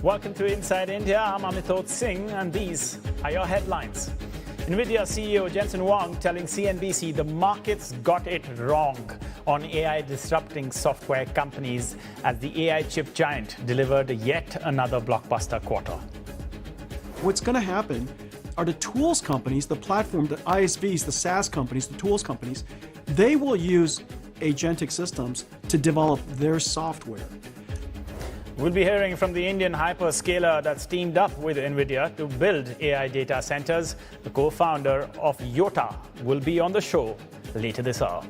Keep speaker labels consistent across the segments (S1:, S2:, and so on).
S1: Welcome to Inside India. I'm Amitoj Singh, and these are your headlines. NVIDIA CEO Jensen Huang telling CNBC the markets got it wrong on AI disrupting software companies as the AI chip giant delivered yet another blockbuster quarter.
S2: What's going to happen are the tools companies, the platform, the ISVs, the SaaS companies, the tools companies, they will use agentic systems to develop their software.
S1: We'll be hearing from the Indian hyperscaler that's teamed up with NVIDIA to build AI data centers. The co-founder of Yotta will be on the show later this hour.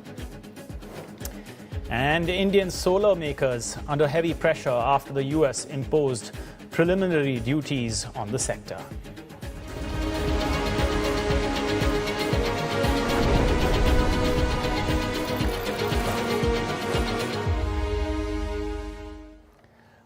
S1: And Indian solar makers under heavy pressure after the US imposed preliminary duties on the sector.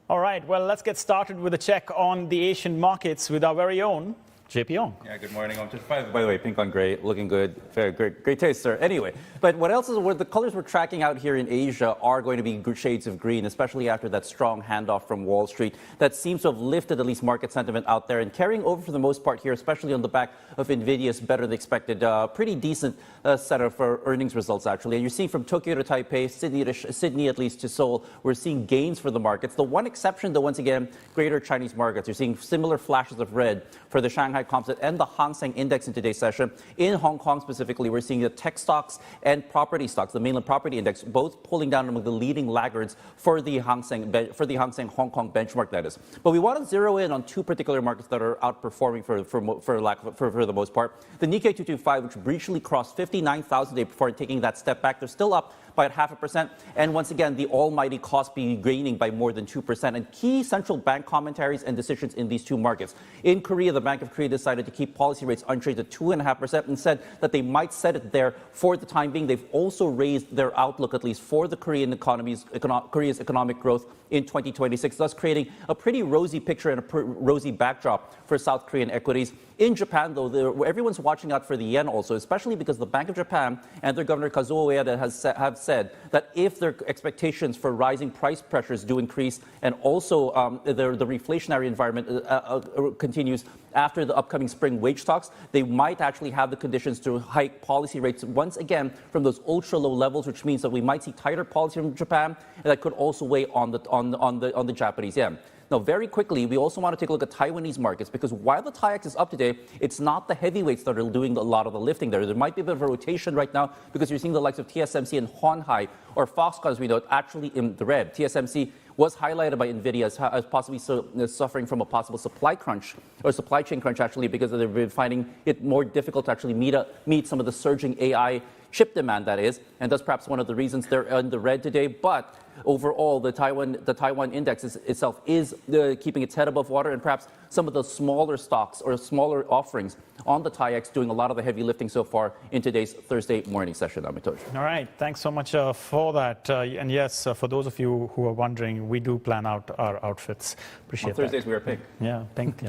S1: All right, well, let's get started with a check on the Asian markets with our very own JP Ong.
S3: Yeah, good morning. I'm just, by the way, pink on gray, looking good. Very great taste, sir. Anyway, but what else is the colors we're tracking out here in Asia are going to be shades of green, especially after that strong handoff from Wall Street that seems to have lifted at least market sentiment out there and carrying over for the most part here, especially on the back of NVIDIA's better than expected, pretty decent set of earnings results actually. And you're seeing from Tokyo to Taipei, Sydney at least to Seoul, we're seeing gains for the markets. The one exception, though, once again, greater Chinese markets. You're seeing similar flashes of red for the Shanghai Composite and the Hang Seng Index in today's session. In Hong Kong specifically, we're seeing the tech stocks and property stocks, the mainland property index, both pulling down among the leading laggards for the Hang Seng Hong Kong benchmark, that is. But we want to zero in on two particular markets that are outperforming for the most part. The Nikkei 225, which briefly crossed 59,000 a day before taking that step back, they're still up by 0.5%. And once again, the almighty Kospi gaining by more than 2%. And key central bank commentaries and decisions in these two markets. In Korea, the Bank of Korea decided to keep policy rates unchanged at 2.5% and said that they might set it there for the time being. They've also raised their outlook, at least for the Korean Korea's economic growth in 2026, thus creating a pretty rosy picture and a rosy backdrop for South Korean equities. In Japan, though, everyone's watching out for the yen also, especially because the Bank of Japan and their governor Kazuo Ueda have said that if their expectations for rising price pressures do increase and also the reflationary environment continues after the upcoming spring wage talks, they might actually have the conditions to hike policy rates once again from those ultra low levels, which means that we might see tighter policy from Japan, and that could also weigh on the Japanese yen. Now, very quickly, we also want to take a look at Taiwanese markets because while the TAIEX is up today, it's not the heavyweights that are doing a lot of the lifting there. There might be a bit of a rotation right now because you're seeing the likes of TSMC and Honhai or Foxconn, as we know, actually in the red. TSMC was highlighted by NVIDIA as possibly suffering from a possible supply crunch or supply chain crunch actually because they've been finding it more difficult to actually meet some of the surging AI chip demand, that is, and that's perhaps one of the reasons they're in the red today. But overall, the Taiwan index itself is keeping its head above water, and perhaps some of the smaller stocks or smaller offerings on the TAIEX doing a lot of the heavy lifting so far in today's Thursday morning session, Amitoj.
S1: All right, thanks so much for that. And yes, for those of you who are wondering, we do plan out our outfits. Appreciate that.
S3: On Thursdays we are pink.
S1: Yeah, pink,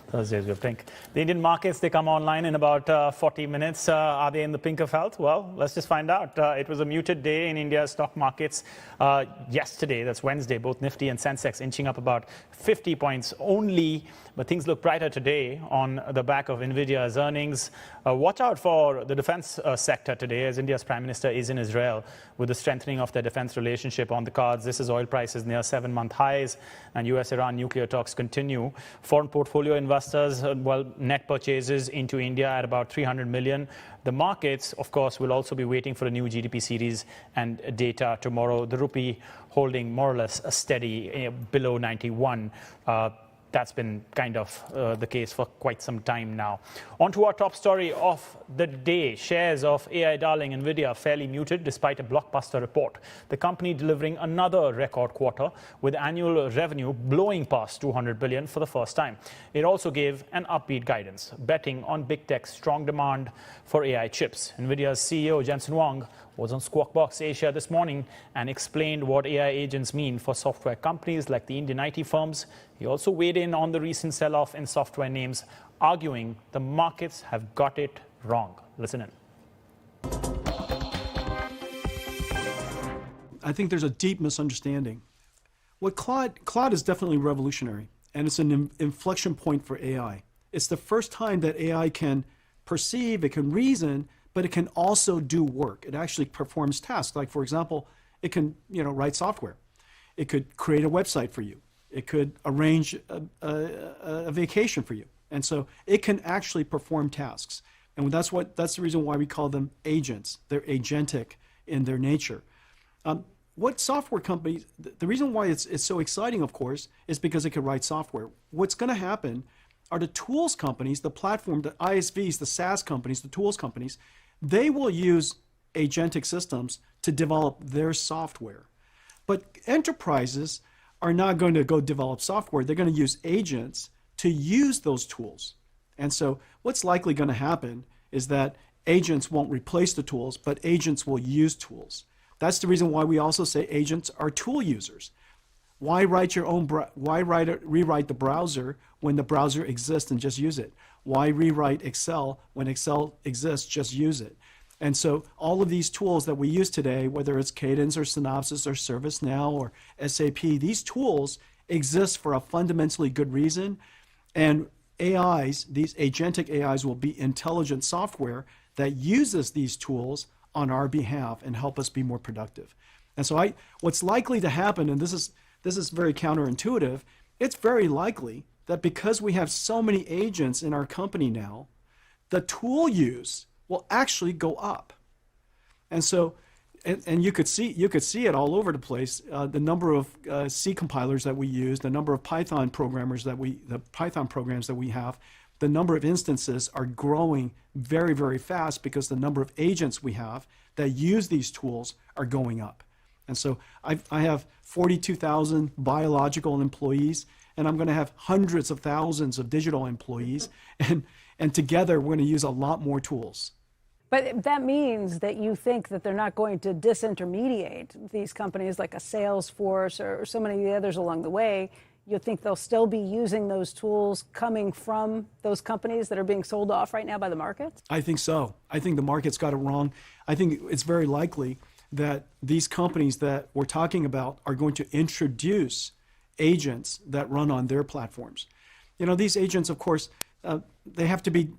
S1: Thursdays we're pink. The Indian markets, they come online in about 40 minutes. Are they in the pink of health? Well, let's just find out. It was a muted day in India's stock markets yesterday, that's Wednesday, both Nifty and Sensex inching up about 50 points only. But things look brighter today on the back of NVIDIA's earnings. Watch out for the defense sector today, as India's Prime Minister is in Israel with the strengthening of their defense relationship on the cards. This is oil prices near 7-month highs, and US-Iran nuclear talks continue. Foreign portfolio investors, net purchases into India at about 300 million. The markets, of course, will also be waiting for a new GDP series and data tomorrow. The rupee holding more or less steady below 91. That's been kind of the case for quite some time now. On to our top story of the day. Shares of AI darling NVIDIA fairly muted despite a blockbuster report. The company delivering another record quarter with annual revenue blowing past 200 billion for the first time. It also gave an upbeat guidance, betting on big tech's strong demand for AI chips. NVIDIA's CEO Jensen Huang was on Squawk Box Asia this morning and explained what AI agents mean for software companies like the Indian IT firms. He also weighed in on the recent sell-off in software names, arguing the markets have got it wrong. Listen in.
S2: I think there's a deep misunderstanding. What Claude is definitely revolutionary. and it's an inflection point for AI. It's the first time that AI can perceive, it can reason, but it can also do work. It actually performs tasks. Like, for example, it can write software. It could create a website for you. It could arrange a vacation for you. And so it can actually perform tasks. And that's the reason why we call them agents. They're agentic in their nature. What software companies, the reason why it's so exciting, of course, is because it can write software. What's going to happen are the tools companies, the platform, the ISVs, the SaaS companies, the tools companies, they will use agentic systems to develop their software. But enterprises are not going to go develop software. They're going to use agents to use those tools. And so what's likely going to happen is that agents won't replace the tools, but agents will use tools. That's the reason why we also say agents are tool users. Why write rewrite the browser when the browser exists and just use it? Why rewrite Excel when Excel exists, just use it? And so all of these tools that we use today, whether it's Cadence or Synopsys or ServiceNow or SAP, these tools exist for a fundamentally good reason. And AIs, these agentic AIs, will be intelligent software that uses these tools on our behalf and help us be more productive. And so what's likely to happen, and this is very counterintuitive, it's very likely that because we have so many agents in our company now, the tool use will actually go up. And so, and you could see it all over the place. The number of C compilers that we use, the number of Python programs that we have, the number of instances are growing very, very fast because the number of agents we have that use these tools are going up. And so I have 42,000 biological employees, and I'm going to have hundreds of thousands of digital employees, and together we're going to use a lot more tools.
S4: But that means that you think that they're not going to disintermediate these companies like a Salesforce or so many of the others along the way. You think they'll still be using those tools coming from those companies that are being sold off right now by the markets?
S2: I think so. I think the market's got it wrong. I think it's very likely that these companies that we're talking about are going to introduce agents that run on their platforms. These agents, of course, they have to be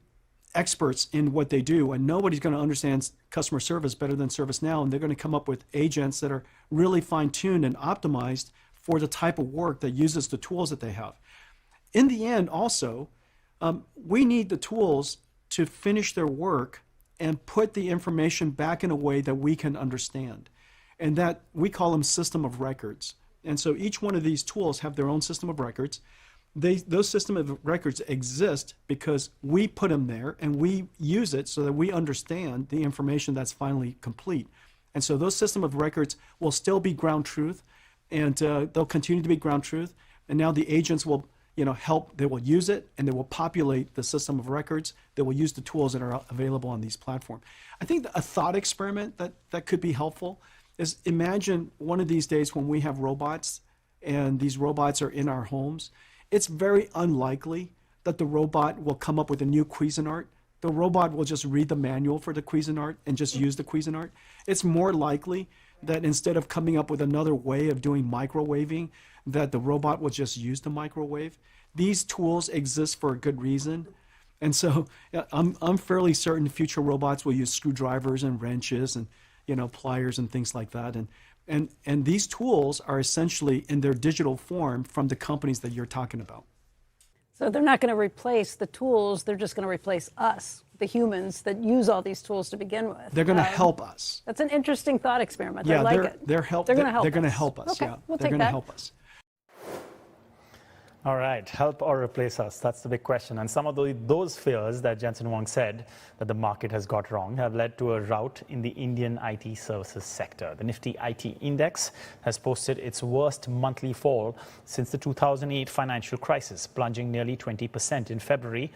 S2: experts in what they do, and nobody's going to understand customer service better than ServiceNow, and they're going to come up with agents that are really fine-tuned and optimized for the type of work that uses the tools that they have. In the end, also, we need the tools to finish their work and put the information back in a way that we can understand, and that we call them system of records. And so each one of these tools have their own system of records. Those system of records exist because we put them there and we use it so that we understand the information that's finally complete. And so those system of records will still be ground truth, and they'll continue to be ground truth. And now the agents will help, they will use it, and they will populate the system of records. They will use the tools that are available on these platforms. I think a thought experiment that could be helpful is, imagine one of these days when we have robots and these robots are in our homes. It's very unlikely that the robot will come up with a new Cuisinart. The robot will just read the manual for the Cuisinart and just use the Cuisinart. It's more likely that instead of coming up with another way of doing microwaving, that the robot will just use the microwave. These tools exist for a good reason. And so I'm fairly certain future robots will use screwdrivers and wrenches and pliers and things like that. And these tools are essentially in their digital form from the companies that you're talking about.
S4: So they're not going to replace the tools. They're just going to replace us, the humans that use all these tools to begin with.
S2: They're going to help us.
S4: That's an interesting thought experiment.
S2: Yeah,
S4: I like it.
S2: They're going to help. They're going to help us.
S4: Okay,
S2: yeah,
S4: we'll
S2: they're
S4: take
S2: going to
S4: that.
S2: help us.
S1: All right, help or replace us? That's the big question. And some of those fears that Jensen Huang said that the market has got wrong have led to a rout in the Indian IT services sector. The Nifty IT index has posted its worst monthly fall since the 2008 financial crisis, plunging nearly 20% in February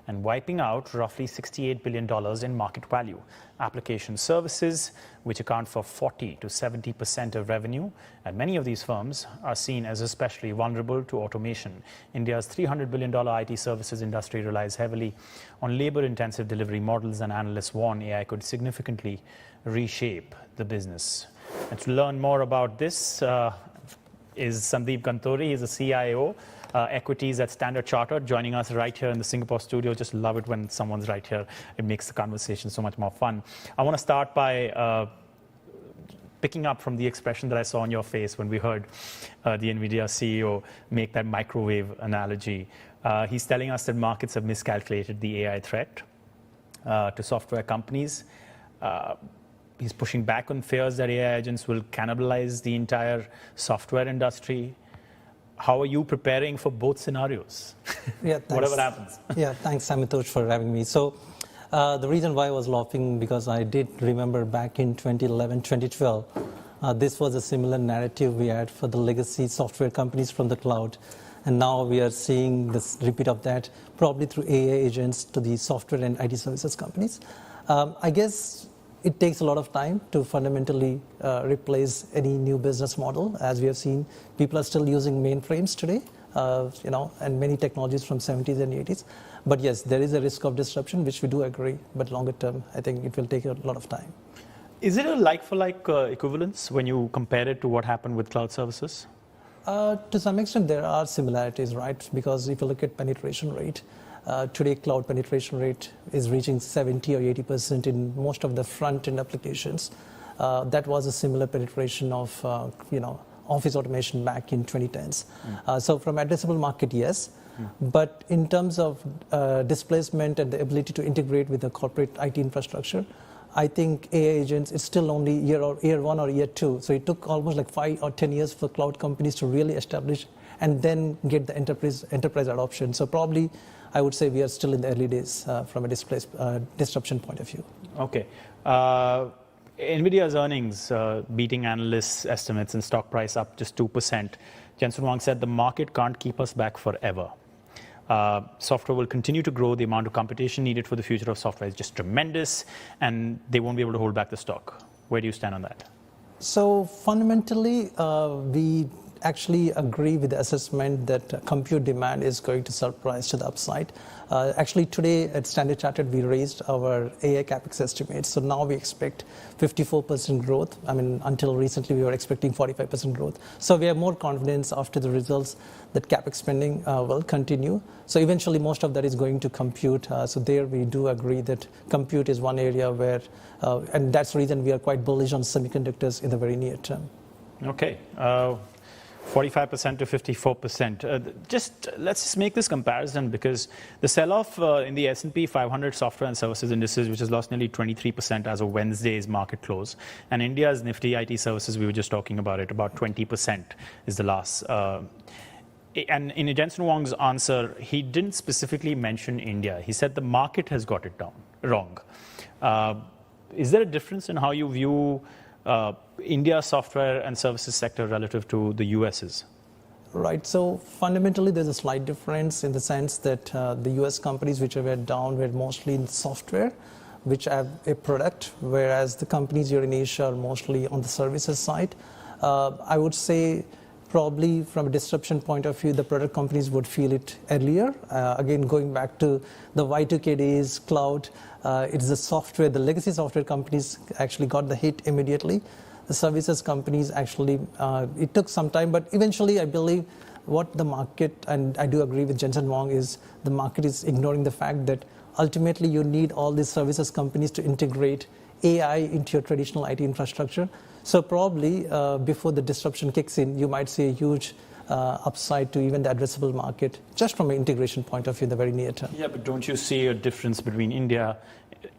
S1: and wiping out roughly $68 billion in market value. Application services, which account for 40 to 70% of revenue, and many of these firms are seen as especially vulnerable to automation. India's $300 billion IT services industry relies heavily on labor-intensive delivery models, and analysts warn AI could significantly reshape the business. And to learn more about this is Sandeep Gantori. He's a CIO equities at Standard Chartered, joining us right here in the Singapore studio. Just love it when someone's right here. It makes the conversation so much more fun. I want to start by picking up from the expression that I saw on your face when we heard the NVIDIA CEO make that microwave analogy. He's telling us that markets have miscalculated the AI threat to software companies. He's pushing back on fears that AI agents will cannibalize the entire software industry. How are you preparing for both scenarios?
S5: Yeah,
S1: Whatever happens.
S5: Yeah, thanks, Amitosh, for having me. So the reason why I was laughing, because I did remember back in 2011, 2012, this was a similar narrative we had for the legacy software companies from the cloud. And now we are seeing this repeat of that, probably through AI agents to the software and IT services companies. I guess it takes a lot of time to fundamentally replace any new business model. As we have seen, people are still using mainframes today, and many technologies from 70s and 80s. But yes, there is a risk of disruption, which we do agree. But longer term, I think it will take a lot of time.
S1: Is it a like-for-like equivalence when you compare it to what happened with cloud services?
S5: To some extent, there are similarities, right? Because if you look at penetration rate, today cloud penetration rate is reaching 70 or 80% in most of the front-end applications. That was a similar penetration of, office automation back in 2010s. So from addressable market, yes. But in terms of displacement and the ability to integrate with the corporate IT infrastructure, I think AI agents, it's still only year one or year two. So it took almost like 5 or 10 years for cloud companies to really establish and then get the enterprise adoption. So probably I would say we are still in the early days from a disruption point of view.
S1: Okay. NVIDIA's earnings beating analysts' estimates and stock price up just 2%. Jensen Huang said the market can't keep us back forever. Software will continue to grow. The amount of competition needed for the future of software is just tremendous, and they won't be able to hold back the stock. Where do you stand on that?
S5: So fundamentally, we actually agree with the assessment that compute demand is going to surprise to the upside. Actually, today at Standard Chartered, we raised our AI CapEx estimates. So now we expect 54% growth. I mean, until recently, we were expecting 45% growth. So we have more confidence after the results that CapEx spending will continue. So eventually, most of that is going to compute. So there we do agree that compute is one area where, and that's the reason we are quite bullish on semiconductors in the very near term.
S1: Okay. 45% to 54%. Let's just make this comparison, because the sell-off in the S&P 500 software and services indices, which has lost nearly 23% as of Wednesday's market close, and India's Nifty IT services, we were just talking about it, about 20% is the loss. And in Jensen Huang's answer, he didn't specifically mention India. He said the market has got it wrong. Is there a difference in how you view India's software and services sector relative to the US's?
S5: Right. So fundamentally, there's a slight difference in the sense that the US companies which were down were mostly in software, which have a product, whereas the companies here in Asia are mostly on the services side. I would say probably from a disruption point of view, the product companies would feel it earlier. Again, going back to the Y2K days, cloud, it's the software, the legacy software companies actually got the hit immediately. The services companies actually, it took some time, but eventually I believe what the market, and I do agree with Jensen Huang, is the market is ignoring the fact that ultimately you need all these services companies to integrate AI into your traditional IT infrastructure. So probably before the disruption kicks in, you might see a huge upside to even the addressable market, just from an integration point of view in the very near term.
S1: Yeah, but don't you see a difference between India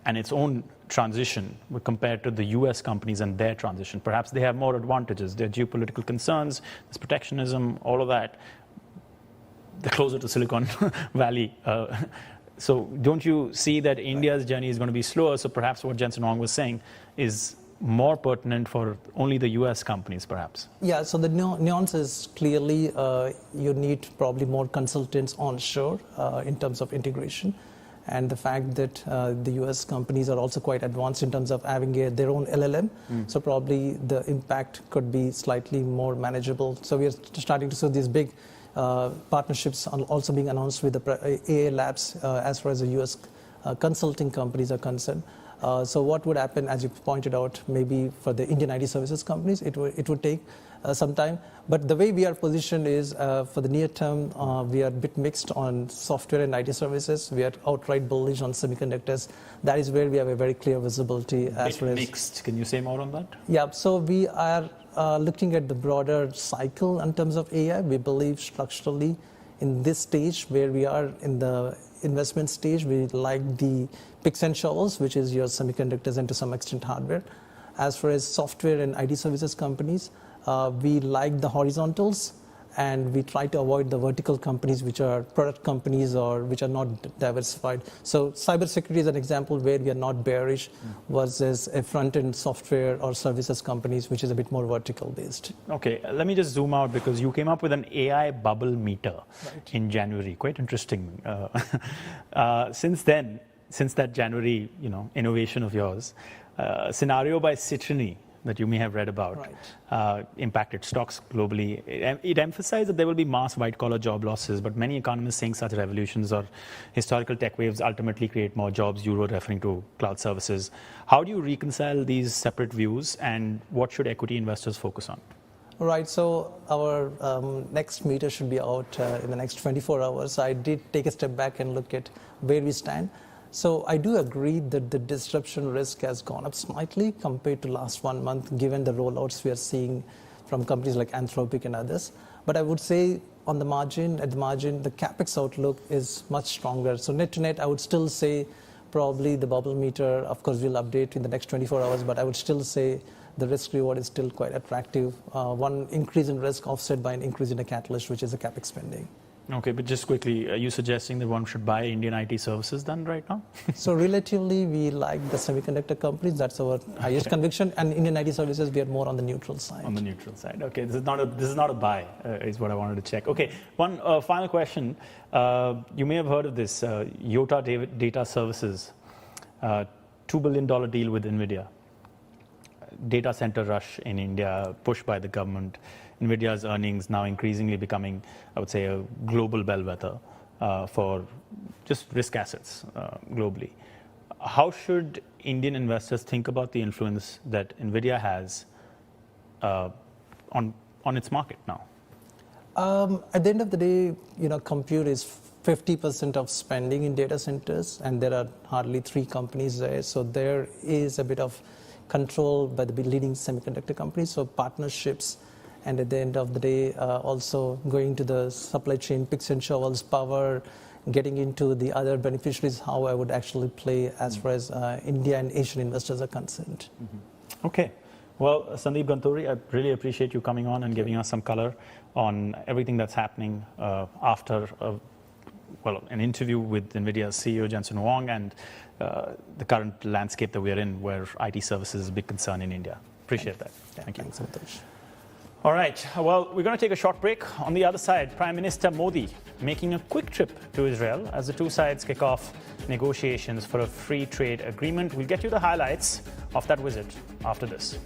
S1: and its own transition compared to the US companies and their transition? Perhaps they have more advantages. Their geopolitical concerns, there's protectionism, all of that. They're closer to Silicon Valley. So don't you see that India's journey is going to be slower? So perhaps what Jensen Huang was saying is more pertinent for only the US companies, perhaps.
S5: Yeah, so the nuance is clearly you need probably more consultants onshore in terms of integration. And the fact that the US companies are also quite advanced in terms of having their own LLM. So probably the impact could be slightly more manageable. So we are starting to see these big partnerships also being announced with the AI labs as far as the US consulting companies are concerned. So what would happen, as you pointed out, maybe for the Indian IT services companies, it would take some time. But the way we are positioned is for the near term, we are a bit mixed on software and IT services. We are outright bullish on semiconductors. That is where we have a very clear visibility as far as
S1: mixed. Can you say more on that?
S5: Yeah, so we are looking at the broader cycle in terms of AI. We believe structurally in this stage where we are in the investment stage, we like the picks and shovels, which is your semiconductors and to some extent hardware. As far as software and IT services companies, we like the horizontals, and we try to avoid the vertical companies, which are product companies or which are not diversified. So cybersecurity is an example where we are not bearish versus a front-end software or services companies, which is a bit more vertical based.
S1: Okay, let me just zoom out because you came up with an AI bubble meter in January. Quite interesting. Since then, since that January, innovation of yours, scenario by Citrini that you may have read about impacted stocks globally. It emphasized that there will be mass white-collar job losses, but many economists saying such revolutions or historical tech waves ultimately create more jobs, you were referring to cloud services. How do you reconcile these separate views, and what should equity investors focus on?
S5: Right, so our next meter should be out in the next 24 hours. I did take a step back and look at where we stand. So I do agree that the disruption risk has gone up slightly compared to last 1 month, given the rollouts we are seeing from companies like Anthropic and others. But I would say at the margin, the capex outlook is much stronger. So net to net, I would still say probably the bubble meter, of course, we'll update in the next 24 hours, but I would still say the risk reward is still quite attractive. One increase in risk offset by an increase in a catalyst, which is the capex spending.
S1: Okay, but just quickly, are you suggesting that one should buy Indian IT services then right now?
S5: So relatively, we like the semiconductor companies. That's our highest conviction. And Indian IT services, we are more on the neutral side.
S1: On the neutral side. Okay, this is not a buy, is what I wanted to check. Okay, one final question. You may have heard of this Yotta Data Services, $2 billion deal with NVIDIA. Data center rush in India, pushed by the government. NVIDIA's earnings now increasingly becoming, I would say, a global bellwether for just risk assets globally. How should Indian investors think about the influence that NVIDIA has on its market now?
S5: At the end of the day, compute is 50% of spending in data centers, and there are hardly 3 companies there. So there is a bit of control by the leading semiconductor companies. So partnerships, and at the end of the day, also going to the supply chain, picks and shovels, power, getting into the other beneficiaries, how I would actually play as far as India and Asian investors are concerned.
S1: Okay. Well, Sandeep Ganturi, I really appreciate you coming on and giving us some color on everything that's happening after an interview with NVIDIA's CEO, Jensen Huang, and the current landscape that we're in, where IT services is a big concern in India. Appreciate that. Thank you.
S5: Thanks, Santosh.
S1: All right. Well, we're going to take a short break. On the other side, Prime Minister Modi making a quick trip to Israel as the two sides kick off negotiations for a free trade agreement. We'll get you the highlights of that visit after this.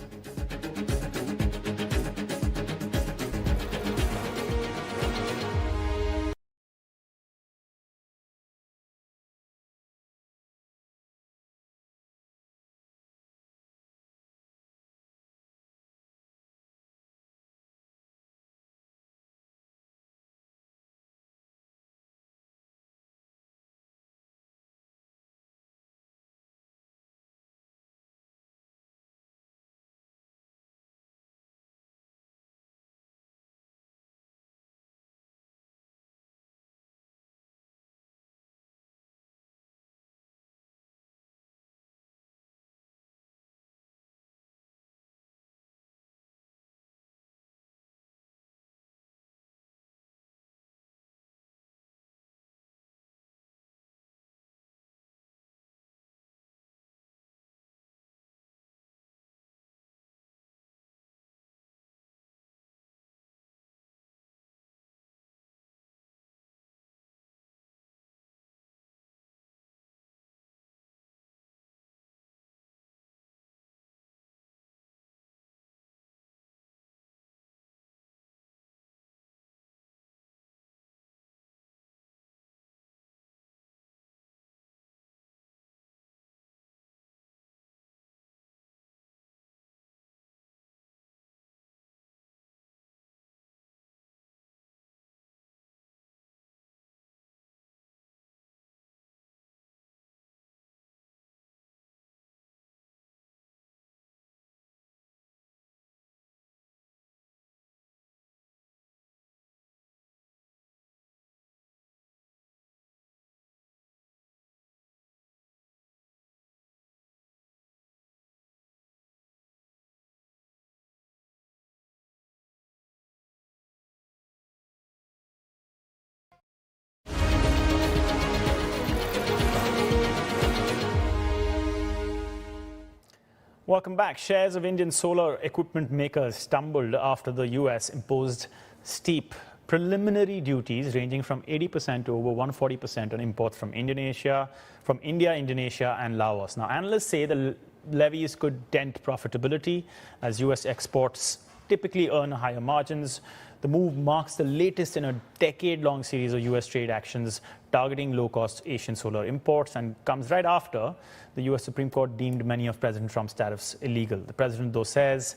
S1: Welcome back. Shares of Indian solar equipment makers stumbled after the US imposed steep preliminary duties ranging from 80% to over 140% on imports from India, Indonesia and Laos. Now, analysts say the levies could dent profitability as US exports typically earn higher margins. The move marks the latest in a decade-long series of US trade actions targeting low-cost Asian solar imports and comes right after the US Supreme Court deemed many of President Trump's tariffs illegal. The president, though, says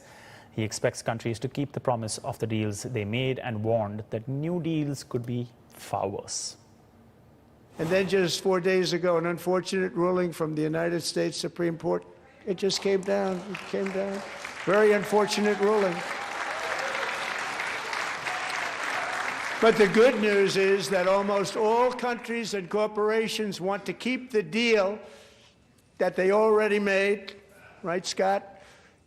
S1: he expects countries to keep the promise of the deals they made and warned that new deals could be far worse.
S6: And then just 4 days ago, an unfortunate ruling from the United States Supreme Court. It just came down. It came down. Very unfortunate ruling. But the good news is that almost all countries and corporations want to keep the deal that they already made, right, Scott?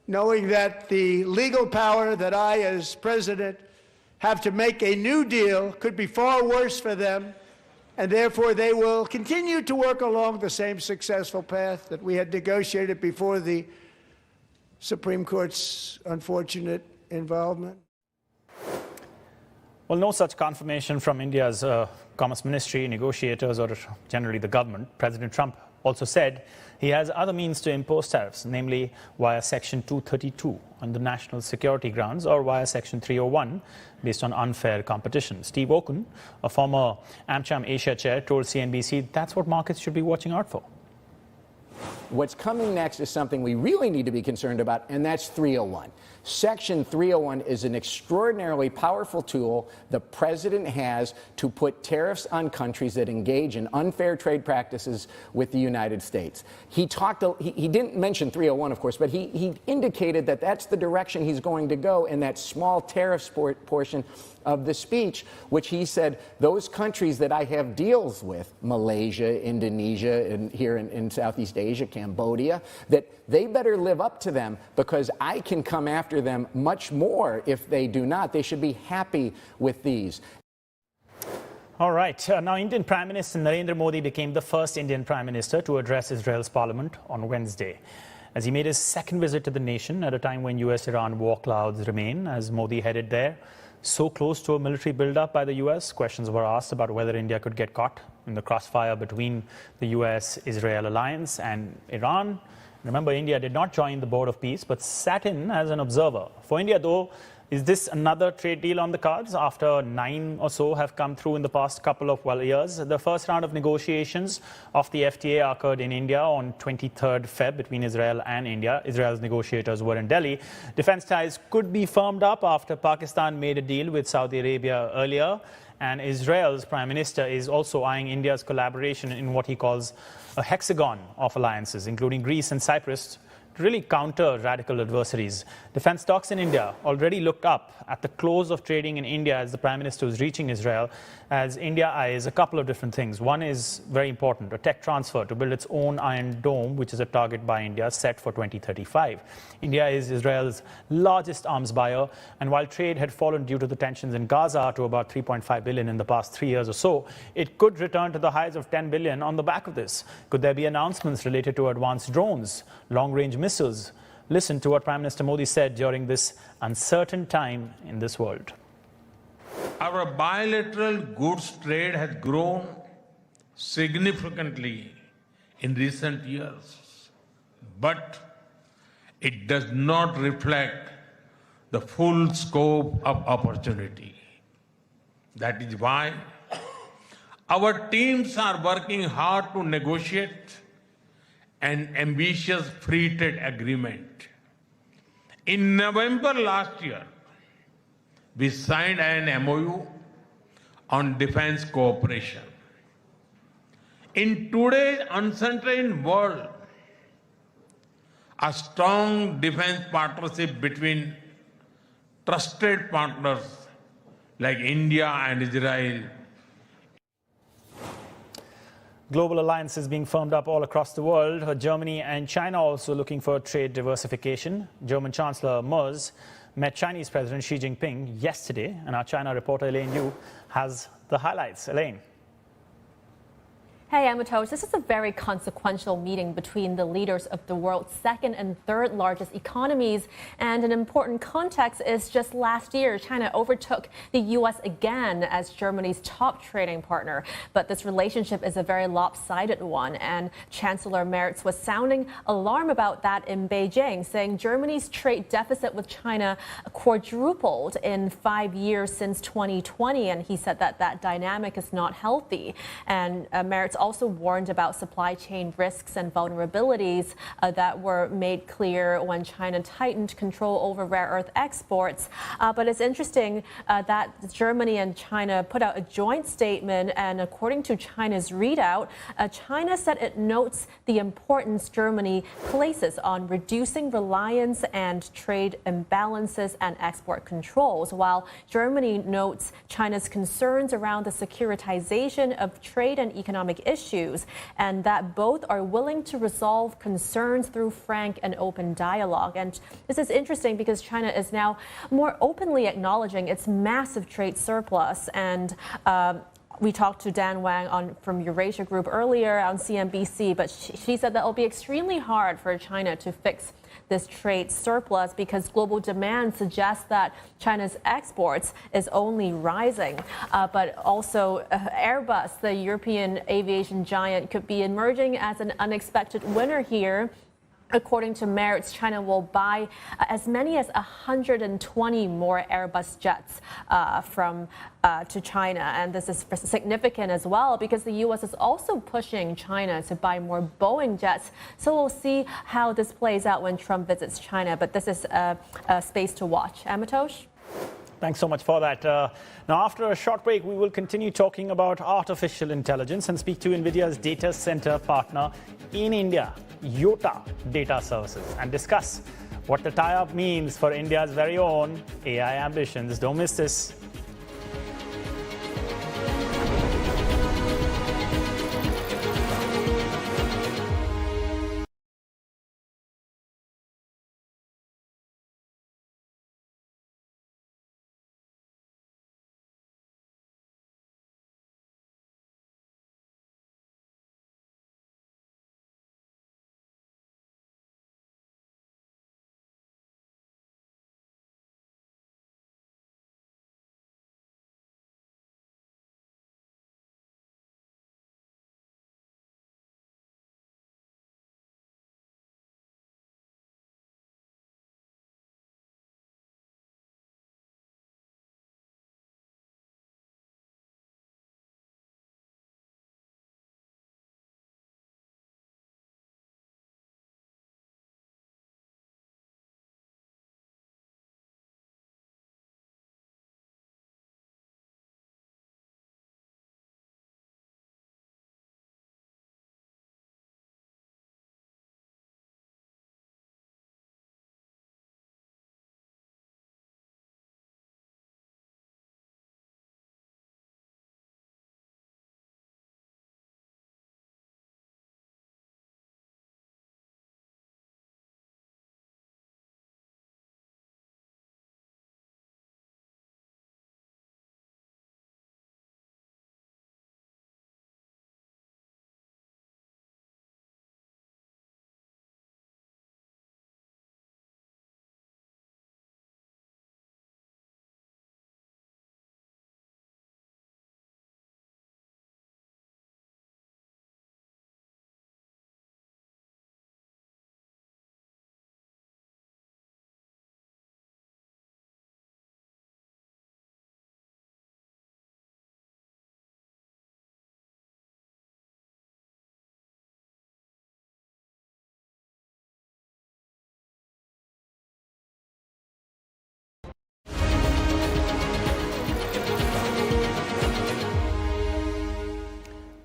S6: Knowing that the legal power that I, as president, have to make a new deal could be far worse for them, and therefore they will continue to work along the same successful path that we had negotiated before the Supreme Court's unfortunate involvement.
S1: Well, no such confirmation from India's Commerce Ministry, negotiators, or generally the government. President Trump also said he has other means to impose tariffs, namely via Section 232 on the national security grounds or via Section 301 based on unfair competition. Steve Okun, a former AmCham Asia chair, told CNBC that's what markets should be watching out for.
S7: What's coming next is something we really need to be concerned about, and that's 301. Section 301 is an extraordinarily powerful tool the president has to put tariffs on countries that engage in unfair trade practices with the United States. He didn't mention 301, of course, but he indicated that that's the direction he's going to go in that small tariff portion of the speech, which he said those countries that I have deals with, Malaysia, Indonesia, and here in Southeast Asia, Cambodia, that they better live up to them because I can come after them much more if they do not. They should be happy with these.
S1: All right. Now, Indian Prime Minister Narendra Modi became the first Indian Prime Minister to address Israel's parliament on Wednesday, as he made his second visit to the nation at a time when US-Iran war clouds remain. As Modi headed there, so close to a military buildup by the US, questions were asked about whether India could get caught in the crossfire between the US-Israel alliance and Iran. Remember, India did not join the Board of Peace, but sat in as an observer. For India, though, is this another trade deal on the cards after 9 or so have come through in the past couple of years? The first round of negotiations of the FTA occurred in India on 23rd Feb between Israel and India. Israel's negotiators were in Delhi. Defense ties could be firmed up after Pakistan made a deal with Saudi Arabia earlier. And Israel's prime minister is also eyeing India's collaboration in what he calls a hexagon of alliances, including Greece and Cyprus, to really counter radical adversaries. Defense stocks in India already looked up at the close of trading in India as the Prime Minister was reaching Israel, as India eyes a couple of different things. One is very important, a tech transfer to build its own Iron Dome, which is a target by India set for 2035. India is Israel's largest arms buyer, and while trade had fallen due to the tensions in Gaza to about $3.5 billion in the past 3 years or so, it could return to the highs of $10 billion on the back of this. Could there be announcements related to advanced drones, long-range missiles? Listen to what Prime Minister Modi said during this uncertain time in this world.
S8: Our bilateral goods trade has grown significantly in recent years, but it does not reflect the full scope of opportunity. That is why our teams are working hard to negotiate an ambitious free trade agreement. In November last year, we signed an MOU on defense cooperation. In today's uncertain world, a strong defense partnership between trusted partners like India and Israel.
S1: Global alliances being firmed up all across the world. Germany and China also looking for trade diversification. German Chancellor Merz met Chinese President Xi Jinping yesterday, and our China reporter Elaine Yu has the highlights. Elaine.
S9: Hey, Amatosh. This is a very consequential meeting between the leaders of the world's second and third largest economies. And an important context is just last year, China overtook the U.S. again as Germany's top trading partner. But this relationship is a very lopsided one. And Chancellor Merz was sounding alarm about that in Beijing, saying Germany's trade deficit with China quadrupled in 5 years since 2020. And he said that that dynamic is not healthy. And Merz also warned about supply chain risks and vulnerabilities that were made clear when China tightened control over rare earth exports. But it's interesting that Germany and China put out a joint statement, and according to China's readout, China said it notes the importance Germany places on reducing reliance and trade imbalances and export controls, while Germany notes China's concerns around the securitization of trade and economic issues, and that both are willing to resolve concerns through frank and open dialogue. And this is interesting because China is now more openly acknowledging its massive trade surplus. And we talked to Dan Wang from Eurasia Group earlier on CNBC, but she said that it'll be extremely hard for China to fix this trade surplus because global demand suggests that China's exports is only rising. But also Airbus, the European aviation giant, could be emerging as an unexpected winner here. According to Merz, China will buy as many as 120 more Airbus jets to China. And this is significant as well because the U.S. is also pushing China to buy more Boeing jets. So we'll see how this plays out when Trump visits China. But this is a space to watch. Amatosh?
S1: Thanks so much for that. Now, after a short break, we will continue talking about artificial intelligence and speak to NVIDIA's data center partner in India, Yotta Data Services, and discuss what the tie-up means for India's very own AI ambitions. Don't miss this.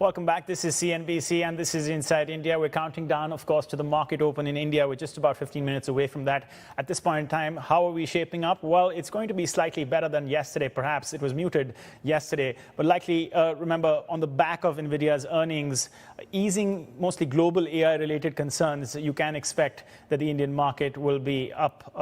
S1: Welcome back. This is CNBC and this is Inside India. We're counting down, of course, to the market open in India. We're just about 15 minutes away from that. At this point in time, how are we shaping up? Well, it's going to be slightly better than yesterday. Perhaps it was muted yesterday, but likely, remember, on the back of NVIDIA's earnings, easing mostly global AI-related concerns, you can expect that the Indian market will be up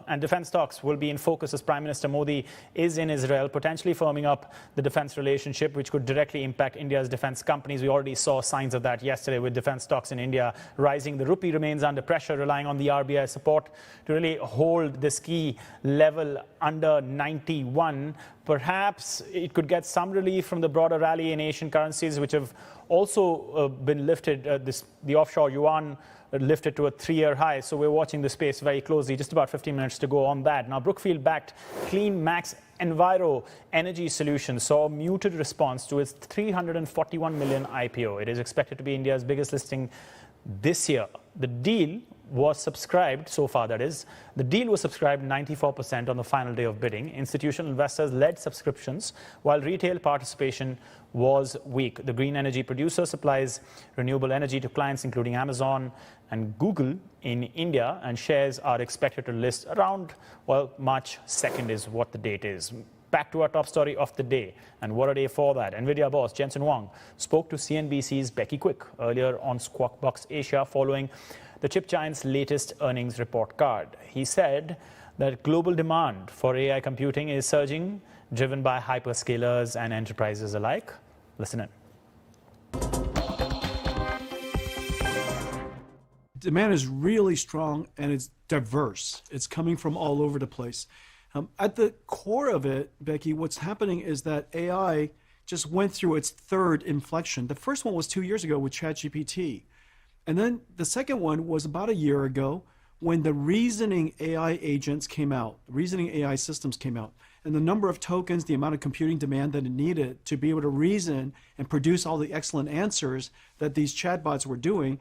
S1: and defense stocks will be in focus as Prime Minister Modi is in Israel, potentially firming up the defense relationship, which could directly impact India's defense companies. We already saw signs of that yesterday with defense stocks in India rising. The rupee remains under pressure, relying on the RBI support to really hold this key level under 91. Perhaps it could get some relief from the broader rally in Asian currencies, which have also been lifted. The offshore yuan lifted to a 3-year high. So we're watching the space very closely. Just about 15 minutes to go on that. Now, Brookfield-backed Clean Max Enviro Energy Solutions saw a muted response to its $341 million IPO. It is expected to be India's biggest listing this year. The deal was subscribed, so far that is, the deal was subscribed 94% on the final day of bidding. Institutional investors led subscriptions, while retail participation was weak. The green energy producer supplies renewable energy to clients including Amazon and Google in India, and shares are expected to list around, well, March 2nd is what the date is. Back to our top story of the day, and what a day for that. NVIDIA boss Jensen Huang spoke to CNBC's Becky Quick earlier on Squawk Box Asia following the chip giant's latest earnings report card. He said that global demand for AI computing is surging, driven by hyperscalers and enterprises alike. Listen in.
S2: Demand is really strong and it's diverse. It's coming from all over the place. At the core of it, Becky, what's happening is that AI just went through its third inflection. The first one was 2 years ago with ChatGPT. And then the second one was about a year ago when the reasoning AI agents came out, reasoning AI systems came out. And the number of tokens, the amount of computing demand that it needed to be able to reason and produce all the excellent answers that these chatbots were doing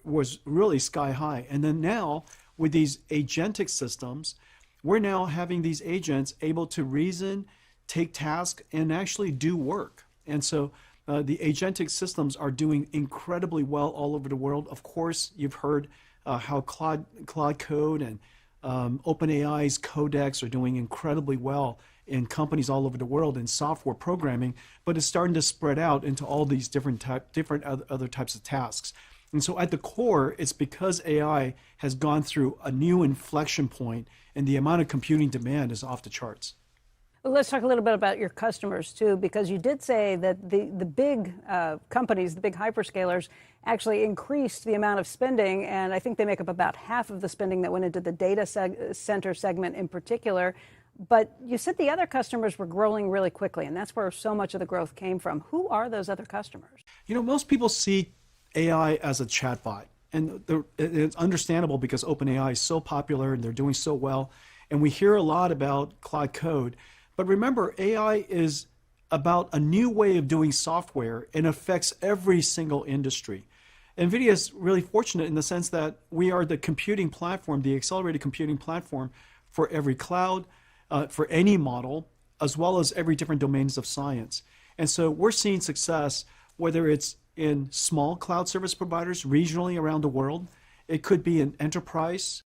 S2: was really sky high. And then now with these agentic systems, we're now having these agents able to reason, take tasks, and actually do work. And so the agentic systems are doing incredibly well all over the world. Of course, you've heard how Claude Code and OpenAI's Codex are doing incredibly well in companies all over the world in software programming, but it's starting to spread out into all these different other types of tasks. And so at the core, it's because AI has gone through a new inflection point and the amount of computing demand is off the charts.
S4: Well, let's talk a little bit about your customers, too, because you did say that the big companies, the big hyperscalers, actually increased the amount of spending, and I think they make up about half of the spending that went into the data center segment in particular. But you said the other customers were growing really quickly, and that's where so much of the growth came from. Who are those other customers?
S2: You know, most people see AI as a chatbot, and it's understandable because OpenAI is so popular and they're doing so well, and we hear a lot about Claude Code. But remember, AI is about a new way of doing software and affects every single industry. NVIDIA is really fortunate in the sense that we are the computing platform, the accelerated computing platform for every cloud, for any model, as well as every different domains of science. And so we're seeing success, whether it's in small cloud service providers regionally around the world, it could be in enterprise.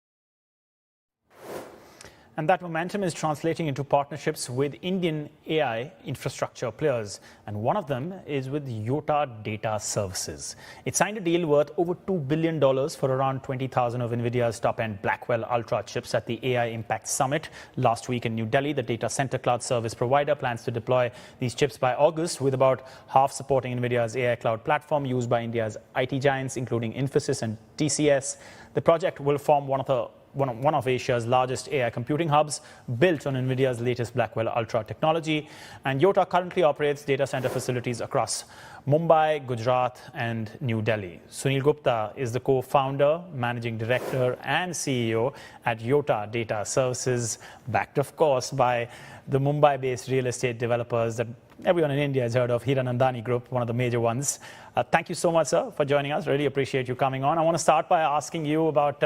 S1: And that momentum is translating into partnerships with Indian AI infrastructure players. And one of them is with Yotta Data Services. It signed a deal worth over $2 billion for around 20,000 of NVIDIA's top-end Blackwell Ultra chips at the AI Impact Summit last week in New Delhi. The data center cloud service provider plans to deploy these chips by August, with about half supporting NVIDIA's AI cloud platform used by India's IT giants, including Infosys and TCS. The project will form one of Asia's largest AI computing hubs, built on NVIDIA's latest Blackwell Ultra technology. And Yotta currently operates data center facilities across Mumbai, Gujarat, and New Delhi. Sunil Gupta is the co-founder, managing director, and CEO at Yotta Data Services, backed, of course, by the Mumbai-based real estate developers that everyone in India has heard of, Hiranandani Group, one of the major ones. Thank you so much, sir, for joining us. Really appreciate you coming on. I want to start by asking you about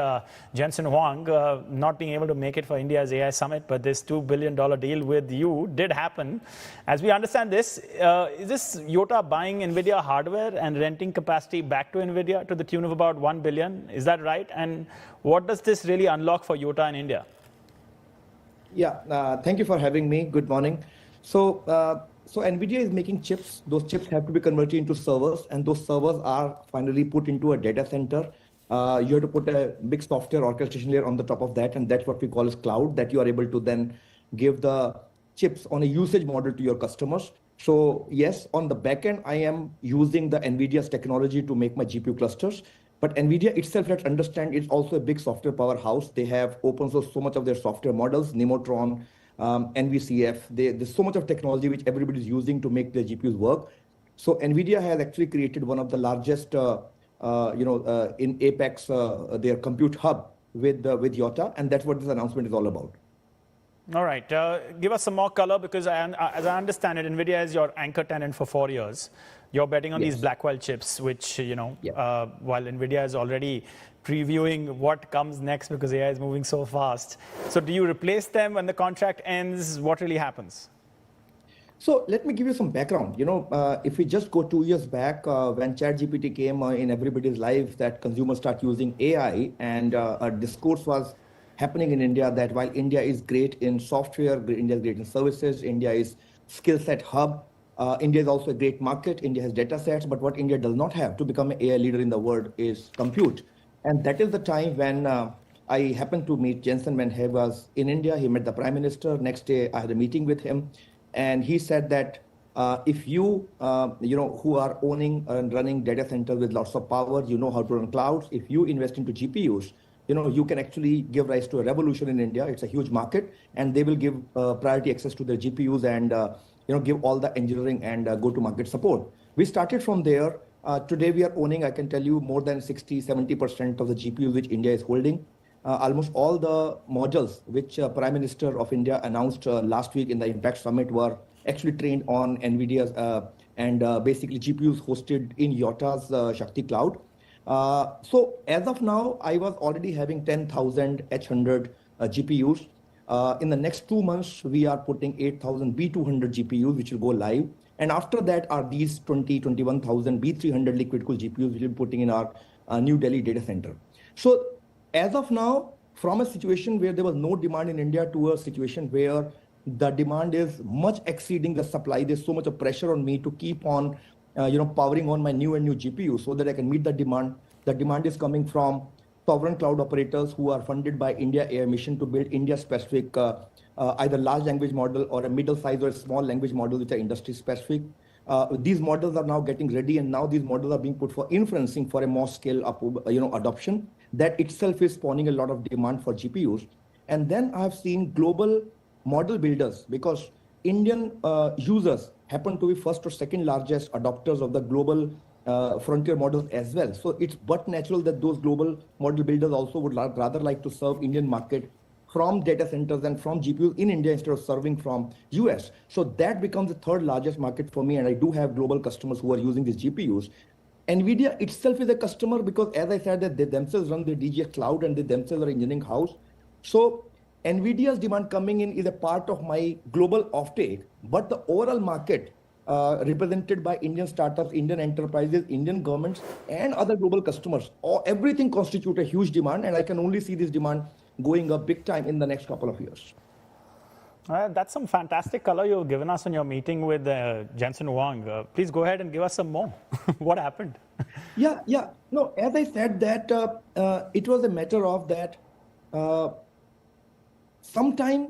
S1: Jensen Huang not being able to make it for India's AI Summit, but this $2 billion deal with you did happen. As we understand this, is this Yotta buying NVIDIA hardware and renting capacity back to NVIDIA to the tune of about $1 billion? Is that right? And what does this really unlock for Yotta in India?
S10: Yeah, thank you for having me. Good morning. So NVIDIA is making chips. Those chips have to be converted into servers, and those servers are finally put into a data center. You have to put a big software orchestration layer on the top of that, and that's what we call as cloud, that you are able to then give the chips on a usage model to your customers. So yes, on the back end, I am using the NVIDIA's technology to make my GPU clusters. But NVIDIA itself, let's understand, is also a big software powerhouse. They have open source so much of their software models, Nemotron, NVCF. There's so much of technology which everybody's using to make their GPUs work. So NVIDIA has actually created one of the largest, in Apex, their compute hub with Yotta, and that's what this announcement is all about.
S1: All right. Give us some more color because as I understand it, NVIDIA is your anchor tenant for 4 years. You're betting on these Blackwell chips, which, while NVIDIA is already previewing what comes next because AI is moving so fast. So do you replace them when the contract ends? What really happens?
S10: So let me give you some background. If we just go 2 years back, when ChatGPT came in everybody's life, that consumers start using AI, and a discourse was happening in India that while India is great in software, India is great in services, India is skill set hub, India is also a great market, India has data sets, but what India does not have to become an AI leader in the world is compute. And that is the time when I happened to meet Jensen when he was in India. He met the Prime Minister. Next day, I had a meeting with him. And he said that if you, who are owning and running data centers with lots of power, you know how to run clouds. If you invest into GPUs, you can actually give rise to a revolution in India. It's a huge market, and they will give priority access to their GPUs and give all the engineering and go-to-market support. We started from there. Today we are owning, I can tell you, more than 60-70% of the GPUs which India is holding. Almost all the modules which Prime Minister of India announced last week in the Impact Summit were actually trained on NVIDIA's and basically GPUs hosted in Yotta's Shakti Cloud. So as of now, I was already having 10,000 H100 GPUs. In the next 2 months, we are putting 8,000 B200 GPUs, which will go live. And after that are these 21,000 B300 liquid cooled GPUs, which we'll be putting in our New Delhi data center. So as of now, from a situation where there was no demand in India to a situation where the demand is much exceeding the supply, there's so much of pressure on me to keep on powering on my new GPUs so that I can meet the demand. The demand is coming from sovereign cloud operators who are funded by India AI Mission to build India-specific either large language model or a middle size or a small language model which are industry-specific. These models are now getting ready, and now these models are being put for inferencing for a more scale-up adoption. That itself is spawning a lot of demand for GPUs. And then I have seen global model builders, because Indian users happen to be first or second largest adopters of the global frontier models as well. So it's but natural that those global model builders also would rather like to serve Indian market from data centers and from GPUs in India instead of serving from US. So that becomes the third largest market for me, and I do have global customers who are using these GPUs. NVIDIA itself is a customer because, as I said, that they themselves run the DGX cloud and they themselves are engineering house. So NVIDIA's demand coming in is a part of my global offtake, but the overall market represented by Indian startups, Indian enterprises, Indian governments, and other global customers, everything constitute a huge demand, and I can only see this demand going up big time in the next couple of years.
S1: That's some fantastic color you've given us on your meeting with Jensen Huang. Please go ahead and give us some more. What happened?
S10: Yeah. No, as I said that it was a matter of that sometime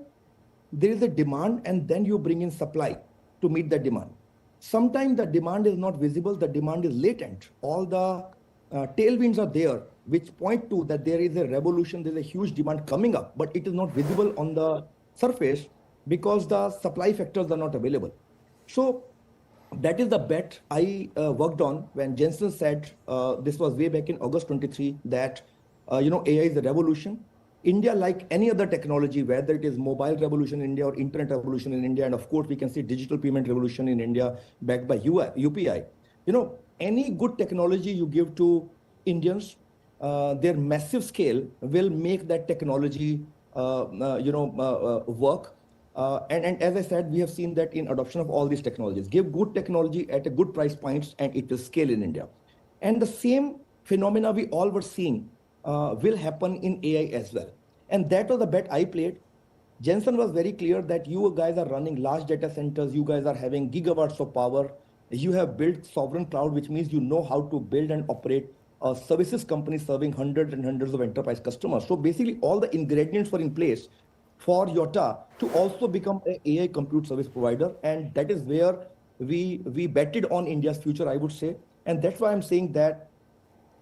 S10: there is a demand and then you bring in supply to meet the demand. Sometimes the demand is not visible, the demand is latent. All the tailwinds are there, which point to that there is a revolution, there's a huge demand coming up, but it is not visible on the surface because the supply factors are not available. So that is the bet I worked on when Jensen said, this was way back in August 23, that AI is a revolution. India, like any other technology, whether it is mobile revolution in India or internet revolution in India, and of course we can see digital payment revolution in India backed by UPI. Any good technology you give to Indians, their massive scale will make that technology work. And as I said, we have seen that in adoption of all these technologies. Give good technology at a good price points and it will scale in India. And the same phenomena we all were seeing will happen in AI as well. And that was the bet I played. Jensen was very clear that you guys are running large data centers, you guys are having gigawatts of power, you have built sovereign cloud, which means you know how to build and operate a services company serving hundreds and hundreds of enterprise customers. So basically all the ingredients were in place for Yotta to also become an AI compute service provider. And that is where we betted on India's future, I would say. And that's why I'm saying that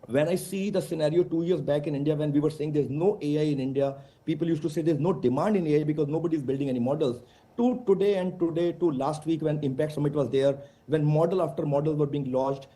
S10: when I see the scenario 2 years back in India, when we were saying there's no AI in India, people used to say there's no demand in AI because nobody's building any models. To today and today to last week when Impact Summit was there, when model after model were being launched,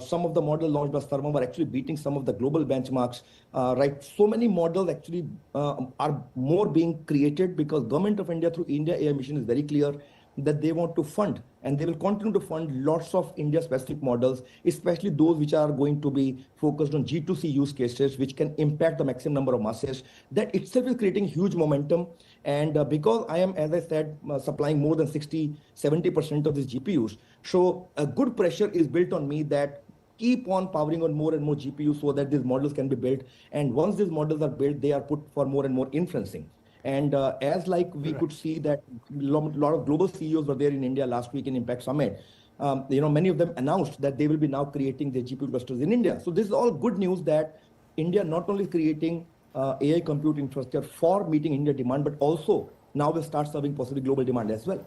S10: some of the models launched by Sarma were actually beating some of the global benchmarks, right? So many models actually are more being created because government of India through India AI mission is very clear that they want to fund and they will continue to fund lots of India specific models, especially those which are going to be focused on G2C use cases, which can impact the maximum number of masses. That itself is creating huge momentum. And because I am, as I said, supplying more than 60-70% of these GPUs, so a good pressure is built on me that keep on powering on more and more GPUs so that these models can be built. And once these models are built, they are put for more and more inferencing. And as like we could see that a lot of global CEOs were there in India last week in Impact Summit, many of them announced that they will be now creating their GPU clusters in India. So this is all good news that India not only creating AI compute infrastructure for meeting India demand, but also now will start serving possibly global demand as well.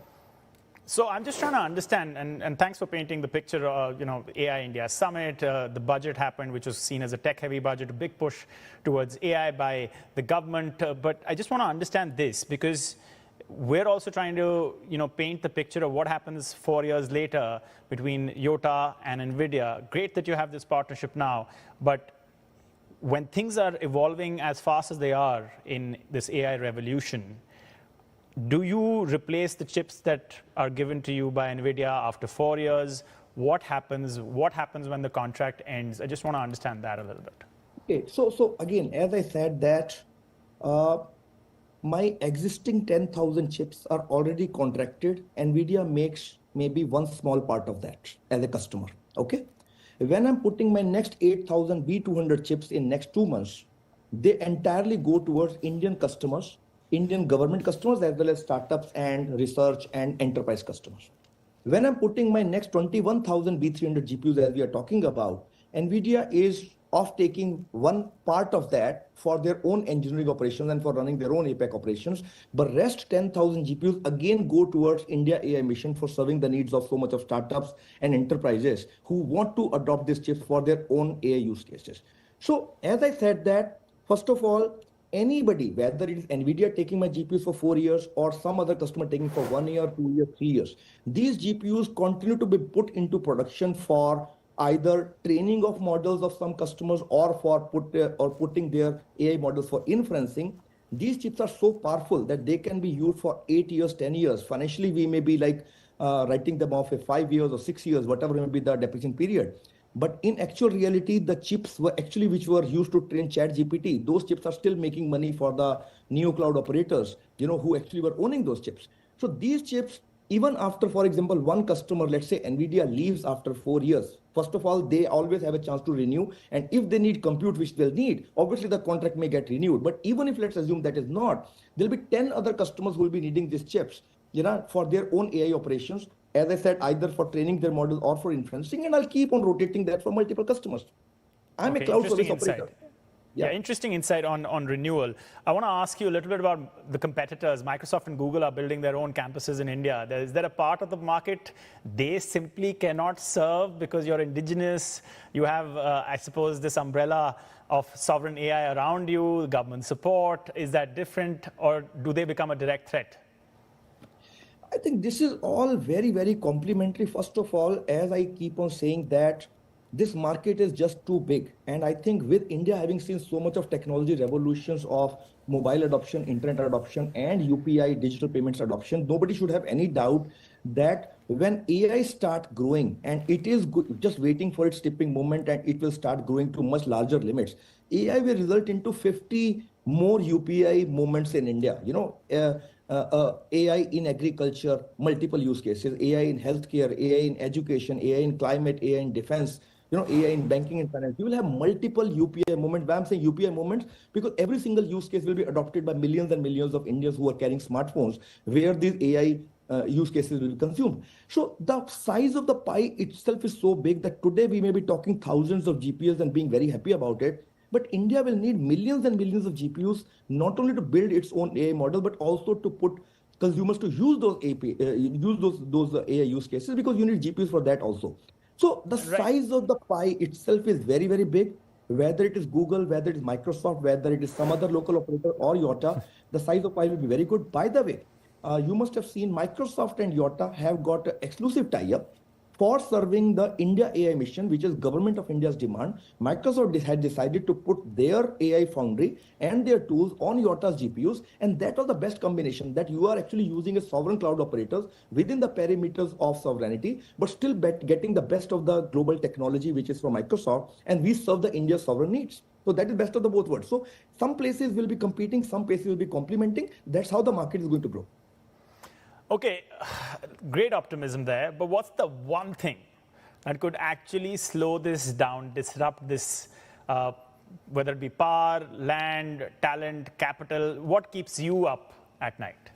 S1: So I'm just trying to understand, and thanks for painting the picture of, AI India Summit, the budget happened, which was seen as a tech-heavy budget, a big push towards AI by the government. But I just want to understand this because we're also trying to, paint the picture of what happens 4 years later between Yotta and NVIDIA. Great that you have this partnership now, but when things are evolving as fast as they are in this AI revolution, do you replace the chips that are given to you by NVIDIA after 4 years? What happens? What happens when the contract ends? I just want to understand that a little bit.
S10: Okay, so again, as I said that my existing 10,000 chips are already contracted. NVIDIA makes maybe one small part of that as a customer, okay? When I'm putting my next 8,000 B200 chips in next 2 months, they entirely go towards Indian customers, Indian government customers, as well as startups and research and enterprise customers. When I'm putting my next 21,000 B300 GPUs, as we are talking about, NVIDIA is off taking one part of that for their own engineering operations and for running their own APAC operations. But rest 10,000 GPUs again go towards India AI mission for serving the needs of so much of startups and enterprises who want to adopt these chips for their own AI use cases. So as I said that, first of all, anybody, whether it is NVIDIA taking my GPUs for 4 years or some other customer taking for 1 year, 2 years, 3 years, these GPUs continue to be put into production for either training of models of some customers or for putting their AI models for inferencing. These chips are so powerful that they can be used for 8 years, 10 years. Financially, we may be like writing them off for 5 years or 6 years, whatever may be the depreciation period. But in actual reality, the chips were actually which were used to train ChatGPT. Those chips are still making money for the neo cloud operators, who actually were owning those chips. So these chips, even after, for example, one customer, let's say NVIDIA leaves after 4 years, first of all, they always have a chance to renew. And if they need compute, which they'll need, obviously the contract may get renewed. But even if let's assume that is not, there'll be 10 other customers who will be needing these chips, for their own AI operations. As I said, either for training their models or for inferencing, and I'll keep on rotating that for multiple customers. I'm a cloud service operator.
S1: Yeah, interesting insight on renewal. I want to ask you a little bit about the competitors. Microsoft and Google are building their own campuses in India. Is there a part of the market they simply cannot serve because you're indigenous? You have, I suppose, this umbrella of sovereign AI around you, government support. Is that different, or do they become a direct threat?
S10: I think this is all very, very complementary. First of all, as I keep on saying that this market is just too big. And I think with India having seen so much of technology revolutions of mobile adoption, internet adoption, and UPI digital payments adoption, nobody should have any doubt that when AI start growing, and it is just waiting for its tipping moment, and it will start growing to much larger limits, AI will result into 50 more UPI moments in India. AI in agriculture, multiple use cases, AI in healthcare, AI in education, AI in climate, AI in defense, AI in banking and finance. You will have multiple UPI moments. Why I'm saying UPI moments? Because every single use case will be adopted by millions and millions of Indians who are carrying smartphones where these AI use cases will be consumed. So the size of the pie itself is so big that today we may be talking thousands of GPUs and being very happy about it. But India will need millions and millions of GPUs, not only to build its own AI model, but also to put consumers to use those AI use cases, because you need GPUs for that also. So the size of the pie itself is very, very big. Whether it is Google, whether it is Microsoft, whether it is some other local operator or Yotta, the size of pie will be very good. By the way, you must have seen Microsoft and Yotta have got an exclusive tie-up for serving the India AI mission, which is government of India's demand. Microsoft had decided to put their AI foundry and their tools on Yotta's GPUs, and that was the best combination, that you are actually using a sovereign cloud operators within the perimeters of sovereignty, but still getting the best of the global technology, which is from Microsoft, and we serve the India's sovereign needs. So that is best of the both worlds. So some places will be competing, some places will be complementing. That's how the market is going to grow.
S1: Okay, great optimism there, but what's the one thing that could actually slow this down, disrupt this, whether it be power, land, talent, capital? What keeps you up at night?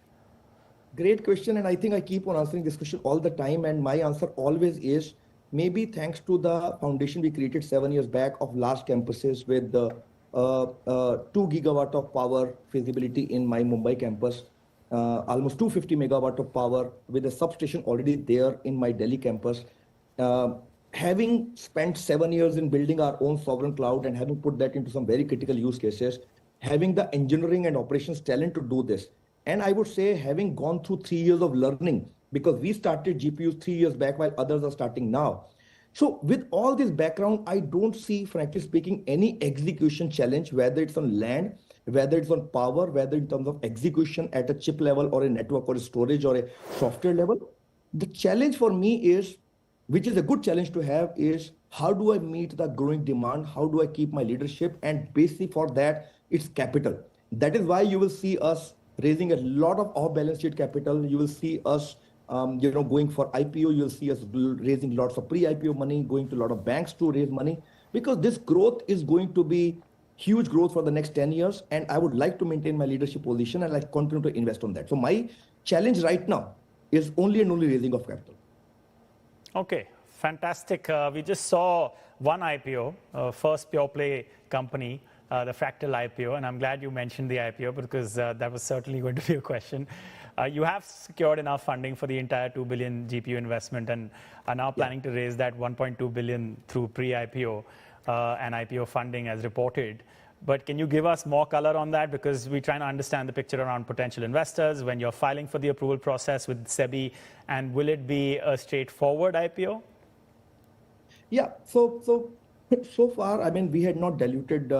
S10: Great question, and I think I keep on answering this question all the time, and my answer always is maybe thanks to the foundation we created 7 years back of large campuses with the 2 gigawatt of power feasibility in my Mumbai campus. Almost 250 megawatt of power with a substation already there in my Delhi campus. Having spent 7 years in building our own sovereign cloud and having put that into some very critical use cases, having the engineering and operations talent to do this. And I would say having gone through 3 years of learning, because we started GPUs 3 years back while others are starting now. So with all this background, I don't see, frankly speaking, any execution challenge, whether it's on land, whether it's on power, whether in terms of execution at a chip level or a network or a storage or a software level. The challenge for me is, which is a good challenge to have, is how do I meet the growing demand? How do I keep my leadership? And basically for that, it's capital. That is why you will see us raising a lot of off-balance sheet capital. You will see us going for IPO. You'll see us raising lots of pre-IPO money, going to a lot of banks to raise money, because this growth is going to be huge growth for the next 10 years. And I would like to maintain my leadership position and like continue to invest on that. So my challenge right now is only and only raising of capital.
S1: Okay, fantastic. We just saw one IPO, first pure play company, the Fractal IPO. And I'm glad you mentioned the IPO, because that was certainly going to be a question. You have secured enough funding for the entire 2 billion GPU investment and are now planning to raise that 1.2 billion through pre-IPO and IPO funding as reported. But can you give us more color on that? Because we're trying to understand the picture around potential investors when you're filing for the approval process with SEBI, and will it be a straightforward IPO?
S10: Yeah, so far, I mean, we had not diluted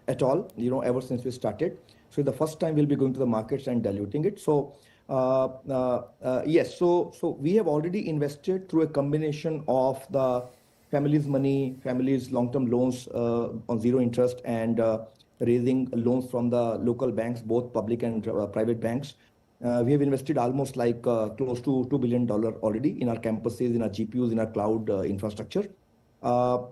S10: at all, ever since we started. So the first time we'll be going to the markets and diluting it. So yes, so we have already invested through a combination of the family's money, family's long-term loans on zero interest, and raising loans from the local banks, both public and private banks. We have invested almost like close to $2 billion already in our campuses, in our GPUs, in our cloud infrastructure.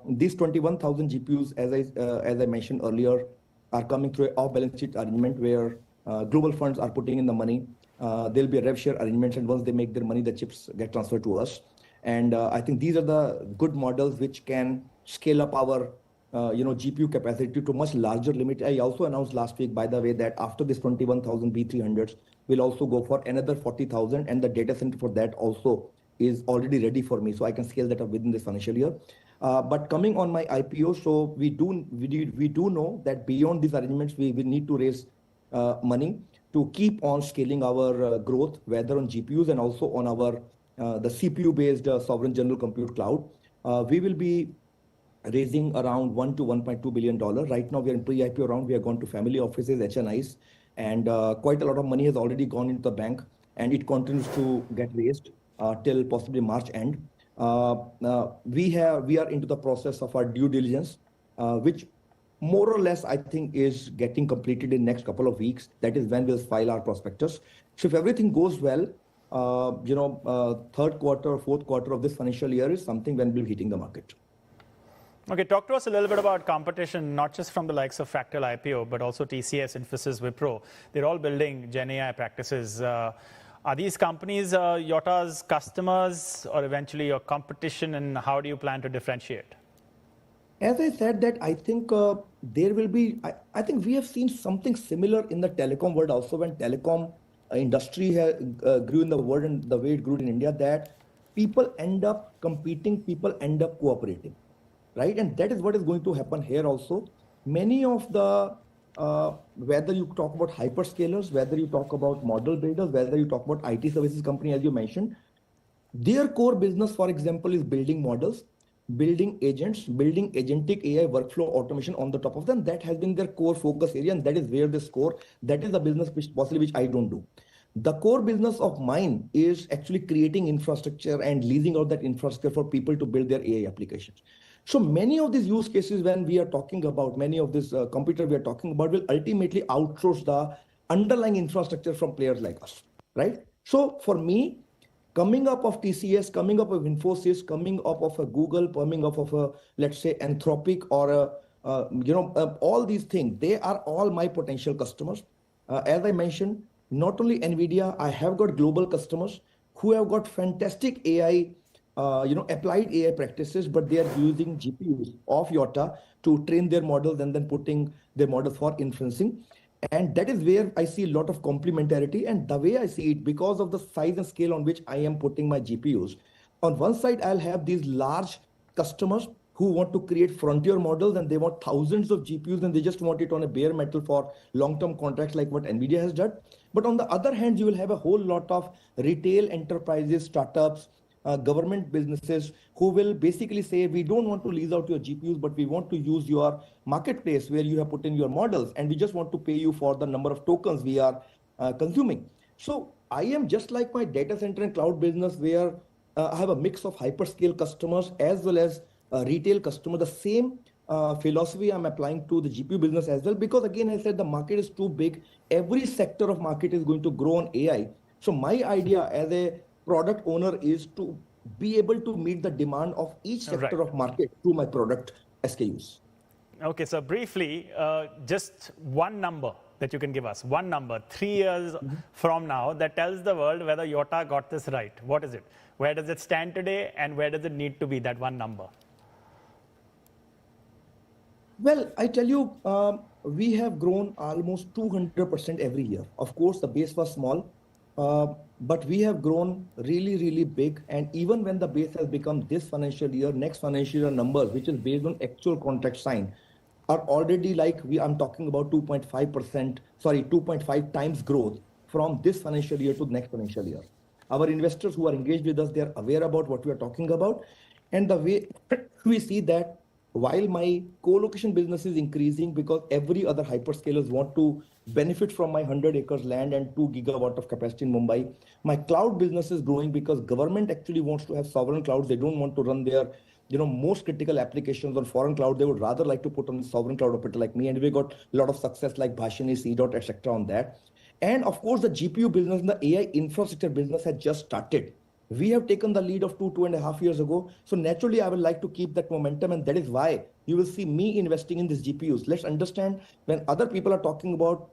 S10: These 21,000 GPUs, as I mentioned earlier, are coming through an off-balance sheet arrangement where global funds are putting in the money. There'll be a rev share arrangement, and once they make their money, the chips get transferred to us. And I think these are the good models which can scale up our GPU capacity to much larger limit. I also announced last week, by the way, that after this 21,000 B300s, we'll also go for another 40,000, and the data center for that also is already ready for me, so I can scale that up within this financial year. But coming on my IPO, so we do know that beyond these arrangements, we will need to raise money to keep on scaling our growth, whether on GPUs and also on our the CPU-based sovereign general compute cloud. We will be raising around $1 to $1.2 billion. Right now, we are in pre-IPO round. We have gone to family offices, HNIs, and quite a lot of money has already gone into the bank, and it continues to get raised till possibly March end. We are into the process of our due diligence, which more or less I think is getting completed in next couple of weeks. That is when we'll file our prospectus. So if everything goes well, third quarter, fourth quarter of this financial year is something when we'll be hitting the market.
S1: Okay, talk to us a little bit about competition, not just from the likes of Fractal IPO, but also TCS, Infosys, Wipro. They're all building Gen AI practices. Are these companies Yotta's customers or eventually your competition, and how do you plan to differentiate?
S10: As I said that, I think there will be, I think we have seen something similar in the telecom world also, when telecom industry grew in the world and the way it grew in India, that people end up competing, people end up cooperating, right? And that is what is going to happen here also. Many of the, whether you talk about hyperscalers, whether you talk about model builders, whether you talk about IT services company, as you mentioned, their core business, for example, is building models, building agents, building agentic AI workflow automation on the top of them. That has been their core focus area, and that is where they score. That is the business which I don't do. The core business of mine is actually creating infrastructure and leasing out that infrastructure for people to build their AI applications. So many of these use cases, when we are talking about many of this computer we are talking about, will ultimately outsource the underlying infrastructure from players like us, right? So for me, coming up of TCS, coming up of Infosys, coming up of a Google, coming up of a, let's say, Anthropic or all these things, they are all my potential customers. As I mentioned, not only NVIDIA, I have got global customers who have got fantastic AI, applied AI practices, but they are using GPUs of Yotta to train their models and then putting their models for inferencing. And that is where I see a lot of complementarity. And the way I see it, because of the size and scale on which I am putting my GPUs, on one side, I'll have these large customers who want to create frontier models and they want thousands of GPUs and they just want it on a bare metal for long-term contracts like what NVIDIA has done. But on the other hand, you will have a whole lot of retail enterprises, startups, government businesses who will basically say, we don't want to lease out your GPUs, but we want to use your marketplace where you have put in your models, and we just want to pay you for the number of tokens we are consuming. So I am just like my data center and cloud business, where I have a mix of hyperscale customers as well as retail customers. The same philosophy I'm applying to the GPU business as well, because again, I said the market is too big. Every sector of market is going to grow on AI. So my idea as a product owner is to be able to meet the demand of each sector of market through my product SKUs.
S1: Okay, so briefly, just one number that you can give us, one number, 3 years from now, that tells the world whether Yotta got this right. What is it? Where does it stand today, and where does it need to be, that one number?
S10: Well, I tell you, we have grown almost 200% every year. Of course, the base was small, but we have grown really, really big. And even when the base has become this financial year, next financial year numbers, which is based on actual contract signed, are already like I'm talking about 2.5 times growth from this financial year to the next financial year. Our investors who are engaged with us, they are aware about what we are talking about. And the way we see that, while my co-location business is increasing because every other hyperscalers want to benefit from my 100 acres land and 2 gigawatt of capacity in Mumbai, my cloud business is growing because government actually wants to have sovereign clouds. They don't want to run their most critical applications on foreign cloud. They would rather like to put on sovereign cloud operator like me. And we got a lot of success like Bhashini, C. etc. on that. And of course, the GPU business and the AI infrastructure business had just started. We have taken the lead of 2.5 years ago. So naturally, I would like to keep that momentum. And that is why you will see me investing in these GPUs. Let's understand, when other people are talking about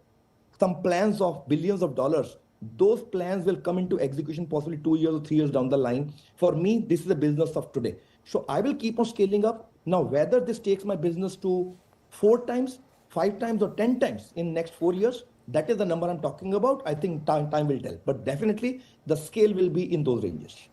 S10: some plans of billions of dollars, those plans will come into execution possibly 2 years or 3 years down the line. For me, this is the business of today. So I will keep on scaling up. Now, whether this takes my business to 4 times, 5 times, or 10 times in next 4 years, that is the number I'm talking about. I think time will tell. But definitely, the scale will be in those ranges.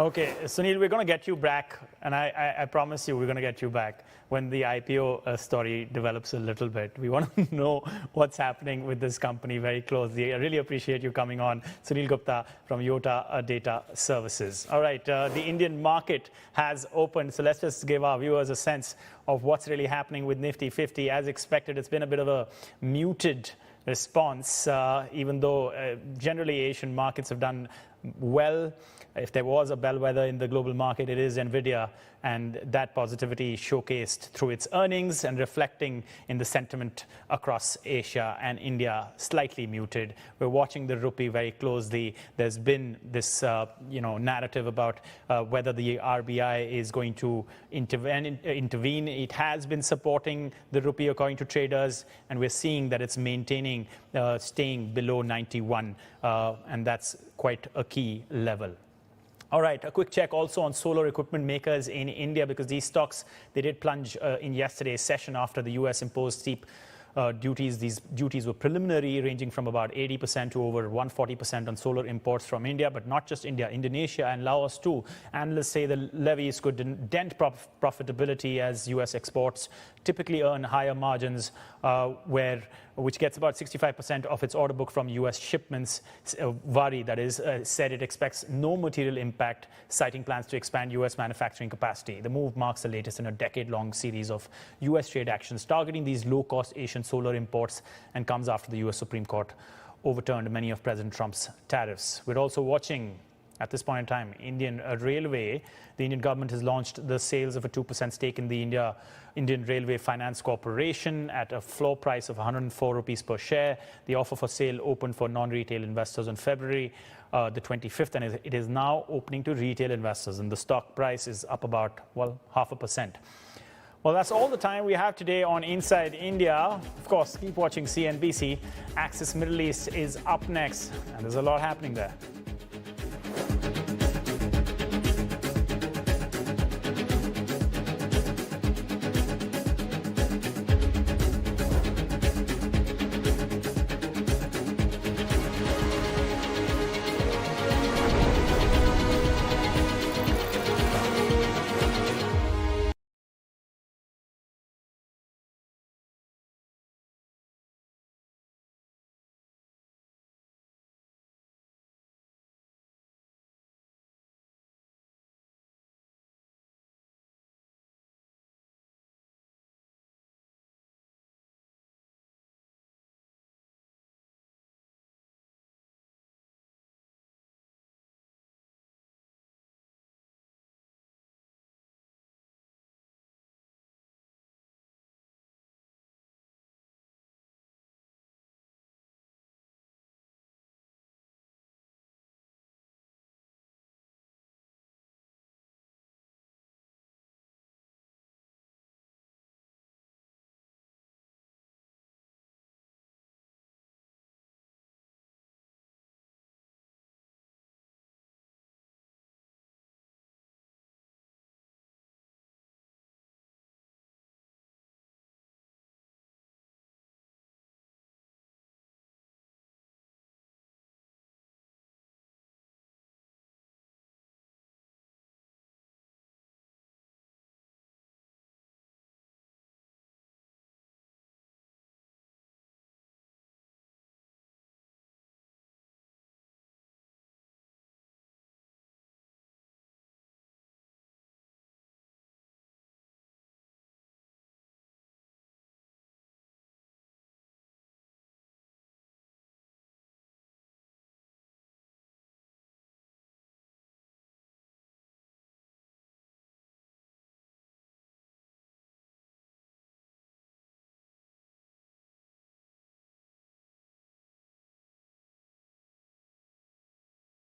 S1: Okay, Sunil, we're going to get you back, and I promise you we're going to get you back when the IPO story develops a little bit. We want to know what's happening with this company very closely. I really appreciate you coming on. Sunil Gupta from Yotta Data Services. All right, the Indian market has opened, so let's just give our viewers a sense of what's really happening with Nifty 50. As expected, it's been a bit of a muted response, even though generally Asian markets have done well. If there was a bellwether in the global market, it is NVIDIA, and that positivity showcased through its earnings and reflecting in the sentiment across Asia, and India slightly muted. We're watching the rupee very closely. There's been this narrative about whether the RBI is going to intervene. It has been supporting the rupee according to traders, and we're seeing that it's maintaining, staying below 91, and that's quite a key level. All right, a quick check also on solar equipment makers in India, because these stocks, they did plunge in yesterday's session after the US imposed steep duties. These duties were preliminary, ranging from about 80% to over 140% on solar imports from India, but not just India, Indonesia and Laos too. Analysts say the levies could dent profitability as U.S. exports typically earn higher margins, which gets about 65% of its order book from U.S. shipments. Vari, that is, said it expects no material impact, citing plans to expand U.S. manufacturing capacity. The move marks the latest in a decade-long series of U.S. trade actions targeting these low-cost Asian solar imports and comes after the U.S. Supreme Court overturned many of President Trump's tariffs. We're also watching, at this point in time, Indian Railway. The Indian government has launched the sales of a 2% stake in the Indian Railway Finance Corporation at a floor price of 104 rupees per share. The offer for sale opened for non-retail investors on February the 25th, and it is now opening to retail investors. And the stock price is up about, well, 0.5%. Well, that's all the time we have today on Inside India. Of course, keep watching CNBC. Axis Middle East is up next, and there's a lot happening there.